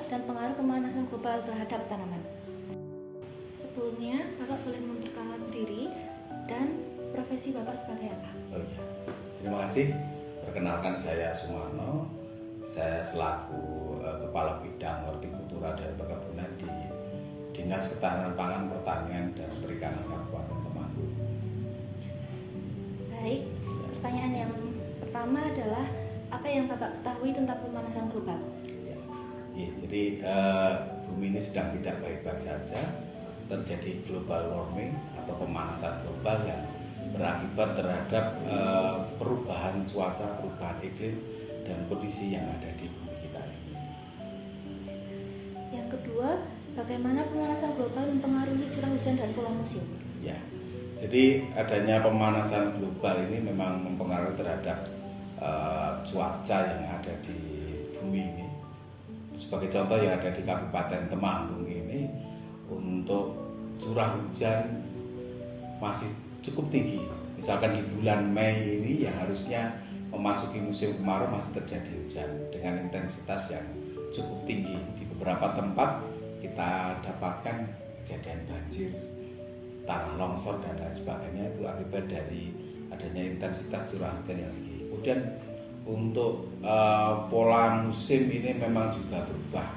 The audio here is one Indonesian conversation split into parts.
dan pengaruh pemanasan global terhadap tanaman. Sebelumnya, Bapak boleh memperkenalkan diri dan profesi Bapak sebagai apa? Oh iya, terima kasih. Perkenalkan, saya Sumarno. Saya selaku Kepala Bidang Hortikultura dan Perkebunan di Dinas Ketahanan Pangan, Pertanian dan Perikanan Kabupaten Temanggung. Baik, pertanyaan yang pertama adalah apa yang Bapak ketahui tentang pemanasan global? Ya, jadi bumi ini sedang tidak baik-baik saja. Terjadi global warming atau pemanasan global yang berakibat terhadap perubahan cuaca, perubahan iklim dan kondisi yang ada di bumi kita ini. Yang kedua, bagaimana pemanasan global mempengaruhi curah hujan dan pola musim? Ya, jadi adanya pemanasan global ini memang mempengaruhi terhadap cuaca yang ada di bumi ini. Sebagai contoh yang ada di Kabupaten Temanggung ini, untuk curah hujan masih cukup tinggi. Misalkan di bulan Mei ini yang harusnya memasuki musim kemarau masih terjadi hujan dengan intensitas yang cukup tinggi. Di beberapa tempat kita dapatkan kejadian banjir, tanah longsor dan lain sebagainya, itu akibat dari adanya intensitas curah hujan yang tinggi. Kemudian untuk pola musim ini memang juga berubah.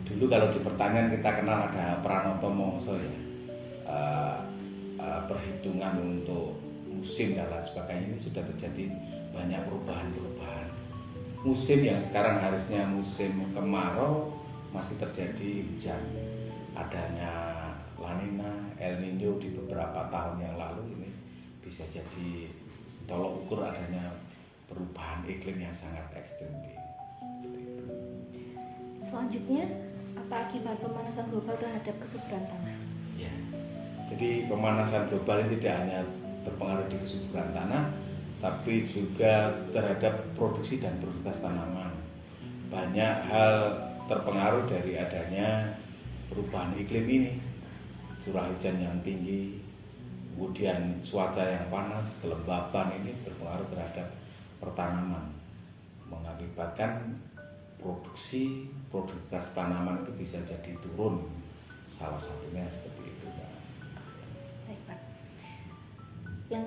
Dulu kalau di pertanian kita kenal ada Pranoto Mongso ya, perhitungan untuk musim dan lain sebagainya, ini sudah terjadi banyak perubahan-perubahan. Musim yang sekarang harusnya musim kemarau masih terjadi hujan. Adanya La Nina, El Nino di beberapa tahun yang lalu ini bisa jadi tolok ukur adanya perubahan iklim yang sangat ekstrim. Seperti itu. Selanjutnya, apa akibat pemanasan global terhadap kesuburan tanah? Ya, jadi pemanasan global ini tidak hanya berpengaruh di kesuburan tanah, tapi juga terhadap produksi dan produktivitas tanaman. Banyak hal terpengaruh dari adanya perubahan iklim ini, curah hujan yang tinggi, kemudian cuaca yang panas, kelembapan ini berpengaruh terhadap pertanaman, mengakibatkan produktivitas tanaman itu bisa jadi turun. Salah satunya seperti itu, Pak. Baik, Pak. Yang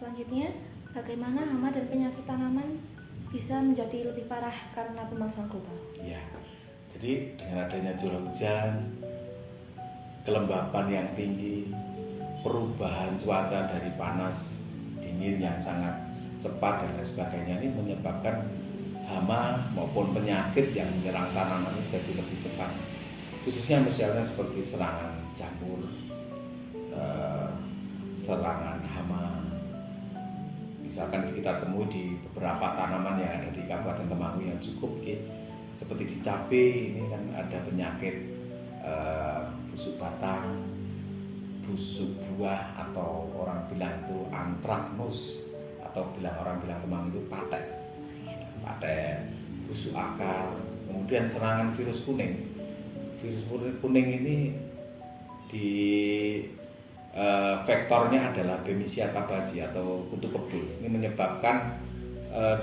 selanjutnya, bagaimana hama dan penyakit tanaman bisa menjadi lebih parah karena pemanasan global? Ya, jadi dengan adanya curah hujan, kelembapan yang tinggi, perubahan cuaca dari panas, dingin yang sangat cepat dan lain sebagainya, ini menyebabkan hama maupun penyakit yang menyerang tanaman ini jadi lebih cepat. Khususnya misalnya seperti serangan jamur, serangan hama. Misalkan kita temui di beberapa tanaman yang ada di Kabupaten Temanggung yang cukup, seperti di cabai ini kan ada penyakit busuk batang, busuk buah, atau orang bilang itu antraknus, atau orang bilang Temanggung itu patek, busuk akar. Kemudian serangan virus kuning. Virus kuning ini di vektornya adalah Bemisia tabaci atau kutu kebul. Ini menyebabkan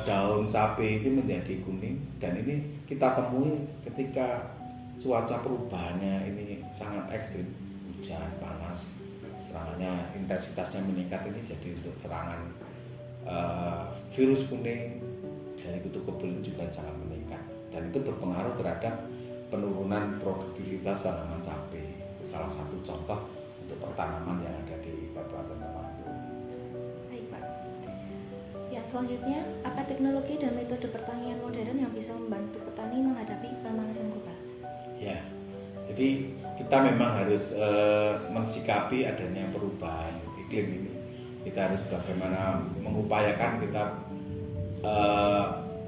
daun cabai itu menjadi kuning, dan ini kita temui ketika cuaca perubahannya ini sangat ekstrim, hujan, panas, serangannya intensitasnya meningkat. Ini jadi untuk serangan virus kuning dari kutu kebul juga sangat meningkat, dan itu berpengaruh terhadap penurunan produktivitas tanaman cabai. Itu salah satu contoh untuk pertanaman yang ada di Kabupaten Temanggung. Baik, Pak. Yang selanjutnya, apa teknologi dan metode pertanian modern yang bisa membantu petani menghadapi pemanasan global? Ya, jadi kita memang harus mensikapi adanya perubahan iklim ini. Kita harus bagaimana mengupayakan kita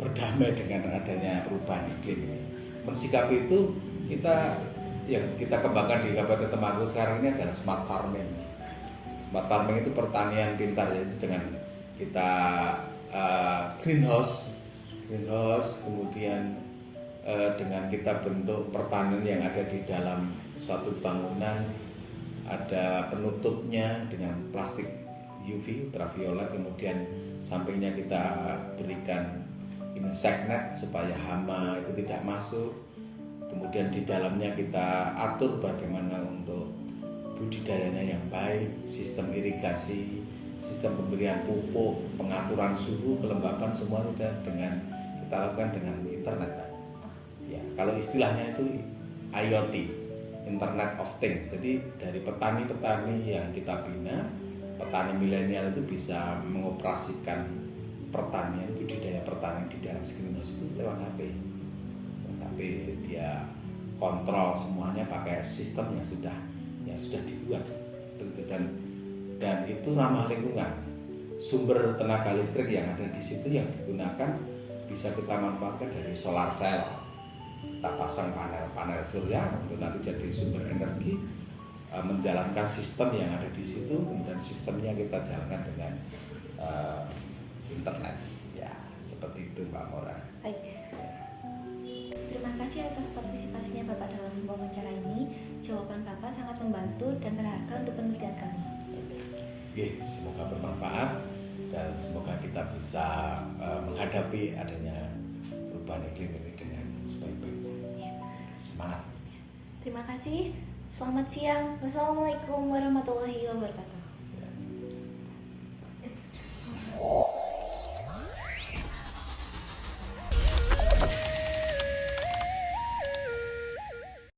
berdamai dengan adanya perubahan iklim ini. Mensikapi itu yang kita kembangkan di Kabupaten Temanggung sekarang ini adalah smart farming. Smart farming itu pertanian pintar, yaitu dengan kita greenhouse, kemudian dengan kita bentuk pertanian yang ada di dalam satu bangunan, ada penutupnya dengan plastik UV ultraviolet, kemudian sampingnya kita berikan insect net supaya hama itu tidak masuk, kemudian di dalamnya kita atur bagaimana untuk budidayanya yang baik, sistem irigasi, sistem pemberian pupuk, pengaturan suhu, kelembapan, semua sudah dengan kita lakukan dengan internet, Pak. Ya, kalau istilahnya itu IoT, Internet of Things. Jadi dari petani-petani yang kita bina, petani milenial itu bisa mengoperasikan pertanian, budidaya pertanian di dalam greenhouse itu lewat HP. Dia kontrol semuanya pakai sistem yang sudah dibuat seperti itu, dan itu ramah lingkungan. Sumber tenaga listrik yang ada di situ yang digunakan bisa kita manfaatkan dari solar cell. Kita pasang panel surya untuk nanti jadi sumber energi, menjalankan sistem yang ada di situ, kemudian sistemnya kita jalankan dengan internet. Ya, seperti itu Mbak Mora. Baik. Terima kasih atas partisipasinya Bapak dalam wawancara ini. Jawaban Bapak sangat membantu dan berharga untuk penelitian kami. Oke, semoga bermanfaat dan semoga kita bisa menghadapi adanya perubahan iklim ini dengan sebaik-baiknya. Semangat. Terima kasih. Selamat siang. Wassalamualaikum warahmatullahi wabarakatuh.